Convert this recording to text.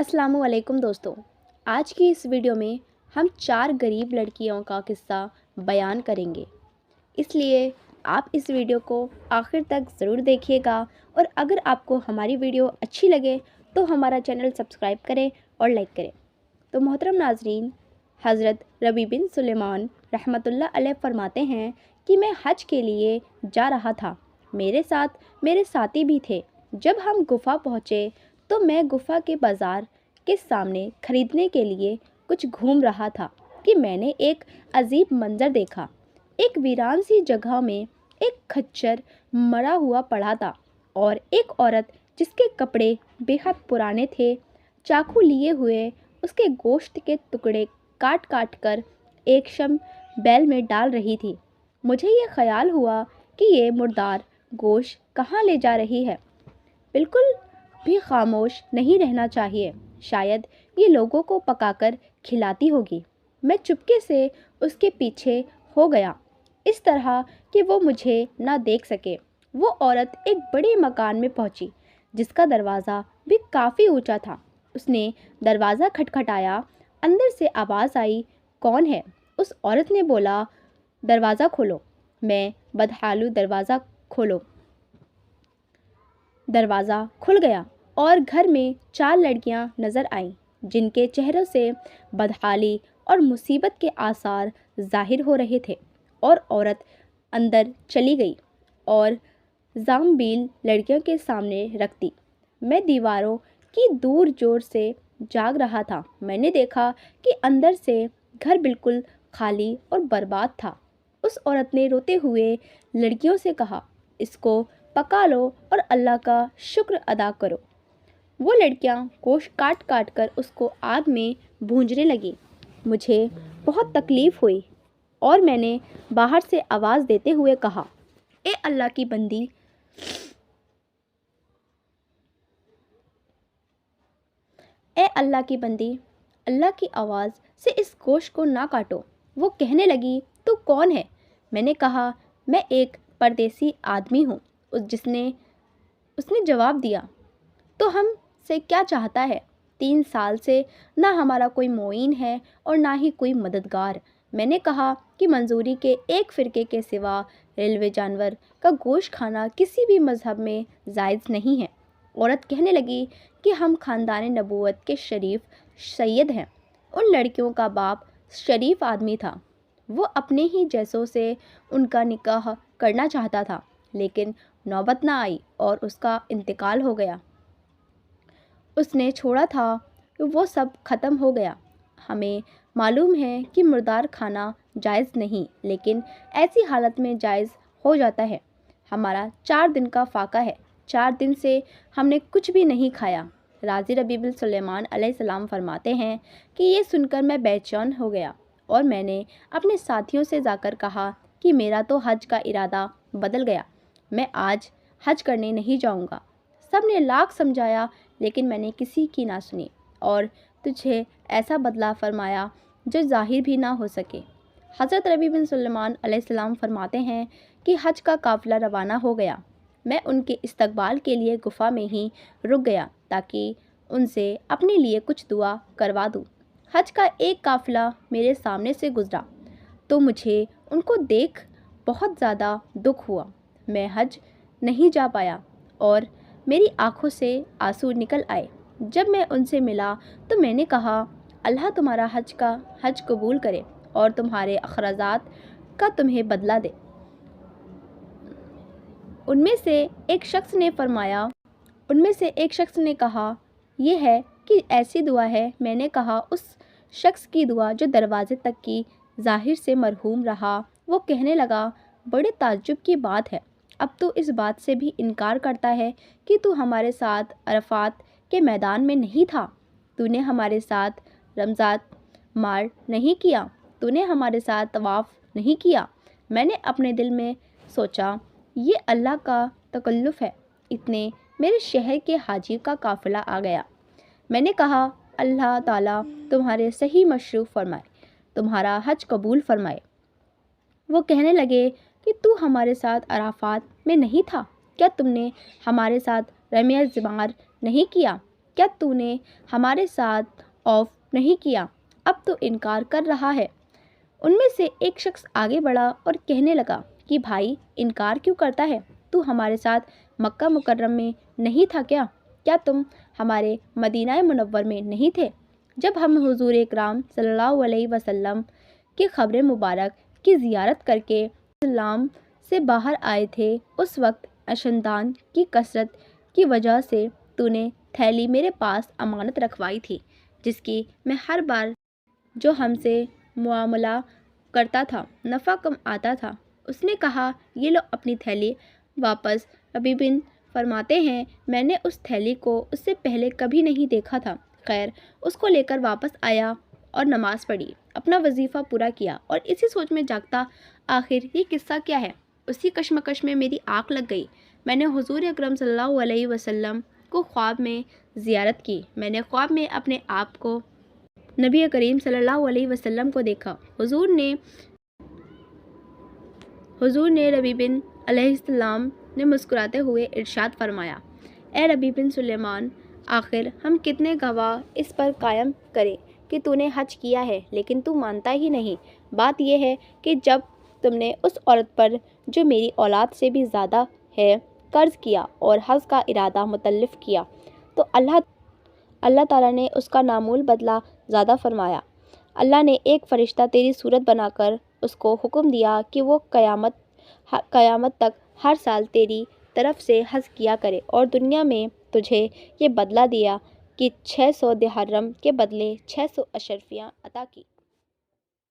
अस्सलामु अलैकुम दोस्तों। आज की इस वीडियो में हम 4 गरीब लड़कियों का किस्सा बयान करेंगे, इसलिए आप इस वीडियो को आखिर तक ज़रूर देखिएगा। और अगर आपको हमारी वीडियो अच्छी लगे तो हमारा चैनल सब्सक्राइब करें और लाइक करें। तो मोहतरम नाज़रीन, हज़रत रबी बिन सुलेमान रहमतुल्लाह अलैह फरमाते हैं कि मैं हज के लिए जा रहा था। मेरे साथ मेरे साथी भी थे। जब हम गुफ़ा पहुँचे तो मैं गुफ़ा के बाज़ार के सामने ख़रीदने के लिए कुछ घूम रहा था कि मैंने एक अजीब मंज़र देखा। एक वीरान सी जगह में एक खच्चर मरा हुआ पड़ा था और एक औरत जिसके कपड़े बेहद पुराने थे, चाकू लिए हुए उसके गोश्त के टुकड़े काट काट कर एक शम बैल में डाल रही थी। मुझे ये ख्याल हुआ कि ये मुर्दार गोश्त कहाँ ले जा रही है। बिल्कुल भी खामोश नहीं रहना चाहिए, शायद ये लोगों को पकाकर खिलाती होगी। मैं चुपके से उसके पीछे हो गया, इस तरह कि वो मुझे ना देख सके। वो औरत एक बड़े मकान में पहुंची जिसका दरवाज़ा भी काफ़ी ऊंचा था। उसने दरवाज़ा खटखटाया। अंदर से आवाज़ आई, कौन है? उस औरत ने बोला, दरवाज़ा खोलो। मैं बदहालू दरवाज़ा खोलो। दरवाज़ा खुल गया और घर में 4 लड़कियां नज़र आईं जिनके चेहरों से बदहाली और मुसीबत के आसार ज़ाहिर हो रहे थे। और औरत अंदर चली गई और जाम्बील लड़कियों के सामने रख दी। मैं दीवारों की दूर जोर से जाग रहा था। मैंने देखा कि अंदर से घर बिल्कुल खाली और बर्बाद था। उस औरत ने रोते हुए लड़कियों से कहा, इसको पका लो और अल्लाह का शुक्र अदा करो। वो लड़कियां गोश्त काट काट कर उसको आग में भूंजने लगी। मुझे बहुत तकलीफ़ हुई और मैंने बाहर से आवाज़ देते हुए कहा, ए अल्लाह की बंदी, ए अल्लाह की बंदी, अल्लाह की आवाज़ से इस गोश्त को ना काटो। वो कहने लगी, तू कौन है? मैंने कहा, मैं एक परदेसी आदमी हूँ। उसने जवाब दिया, तो हम से क्या चाहता है? 3 साल से ना हमारा कोई मोइन है और ना ही कोई मददगार। मैंने कहा कि मंजूरी के एक फ़िरके के सिवा रेलवे जानवर का गोश्त खाना किसी भी मज़हब में जायज़ नहीं है। औरत कहने लगी कि हम ख़ानदान नबूवत के शरीफ सैयद हैं। उन लड़कियों का बाप शरीफ आदमी था। वो अपने ही जैसों से उनका निकाह करना चाहता था, लेकिन नौबत ना आई और उसका इंतकाल हो गया। उसने छोड़ा था कि वो सब ख़त्म हो गया। हमें मालूम है कि मुर्दार खाना जायज़ नहीं, लेकिन ऐसी हालत में जायज़ हो जाता है। हमारा 4 दिन का फाका है। 4 दिन से हमने कुछ भी नहीं खाया। राज़ी रबी बिन सुलेमान अलैहिस्सलाम फरमाते हैं कि ये सुनकर मैं बेचैन हो गया और मैंने अपने साथियों से जाकर कहा कि मेरा तो हज का इरादा बदल गया, मैं आज हज करने नहीं जाऊंगा। सब ने लाख समझाया, लेकिन मैंने किसी की ना सुनी और तुझे ऐसा बदला फरमाया जो ज़ाहिर भी ना हो सके। हज़रत रबी बिन सुलेमान अलैहिस्सलाम फरमाते हैं कि हज का काफ़िला रवाना हो गया। मैं उनके इस्तकबाल के लिए गुफ़ा में ही रुक गया ताकि उनसे अपने लिए कुछ दुआ करवा दूँ। हज का एक काफ़िला मेरे सामने से गुज़रा तो मुझे उनको देख बहुत ज़्यादा दुख हुआ। मैं हज नहीं जा पाया और मेरी आंखों से आंसू निकल आए। जब मैं उनसे मिला तो मैंने कहा, अल्लाह तुम्हारा हज कबूल करे और तुम्हारे अखराजात का तुम्हें बदला दे। उनमें से एक शख्स ने कहा, यह है कि ऐसी दुआ है। मैंने कहा, उस शख्स की दुआ जो दरवाजे तक की ज़ाहिर से मरहूम रहा। वो कहने लगा, बड़े ताज्जुब की बात है, अब तो इस बात से भी इनकार करता है कि तू हमारे साथ अरफात के मैदान में नहीं था। तूने हमारे साथ रमज़ात मार नहीं किया। तूने हमारे साथ तवाफ़ नहीं किया। मैंने अपने दिल में सोचा, ये अल्लाह का तकल्लुफ़ है। इतने मेरे शहर के हाजी का काफ़िला आ गया। मैंने कहा, अल्लाह ताला तुम्हारे सही मशरूफ़ फरमाए, तुम्हारा हज कबूल फरमाए। वो कहने लगे कि तू हमारे साथ अराफात में नहीं था? क्या तुमने हमारे साथ रमिया ज़िमार नहीं किया? کیا تو نے ہمارے ساتھ آف نہیں کیا؟ اب تو انکار کر رہا ہے۔ ان میں سے ایک شخص آگے بڑھا اور کہنے لگا کہ بھائی انکار کیوں کرتا ہے؟ تو ہمارے ساتھ مکہ مکرم میں نہیں تھا کیا؟ کیا تم ہمارے مدینہ منور میں نہیں تھے جب ہم حضور اکرام صلی اللہ علیہ وسلم کی قبر مبارک کی زیارت کر کے اسلام سے باہر آئے تھے؟ اس وقت اشندان کی کثرت کی وجہ سے تو نے تھیلی میرے پاس امانت رکھوائی تھی، جس کی میں ہر بار جو ہم سے معاملہ کرتا تھا نفع کم آتا تھا۔ اس نے کہا، یہ لو اپنی تھیلی واپس۔ ربیع بن فرماتے ہیں، میں نے اس تھیلی کو اس سے پہلے کبھی نہیں دیکھا تھا۔ خیر، اس کو لے کر واپس آیا اور نماز پڑھی، اپنا وظیفہ پورا کیا اور اسی سوچ میں جاگتا آخر یہ قصہ کیا ہے؟ اسی کشمکش میں میری آنکھ لگ گئی۔ میں نے حضور اکرم صلی اللہ علیہ وسلم کو خواب میں زیارت کی۔ میں نے خواب میں اپنے آپ کو نبی کریم صلی اللہ علیہ وسلم کو دیکھا۔ حضور نے ربیع بن علیہ السلام نے مسکراتے ہوئے ارشاد فرمایا، اے ربیع بن سلیمان، آخر ہم کتنے گواہ اس پر قائم کریں کہ تو نے حج کیا ہے، لیکن تو مانتا ہی نہیں۔ بات یہ ہے کہ جب تم نے اس عورت پر جو میری اولاد سے بھی زیادہ ہے قرض کیا اور حج کا ارادہ متلف کیا تو اللہ تعالیٰ نے اس کا نامول بدلہ زیادہ فرمایا۔ اللہ نے ایک فرشتہ تیری صورت بنا کر اس کو حکم دیا کہ وہ قیامت تک ہر سال تیری طرف سے حج کیا کرے، اور دنیا میں تجھے یہ بدلہ دیا کہ 600 درہم کے بدلے 600 اشرفیاں عطا کی۔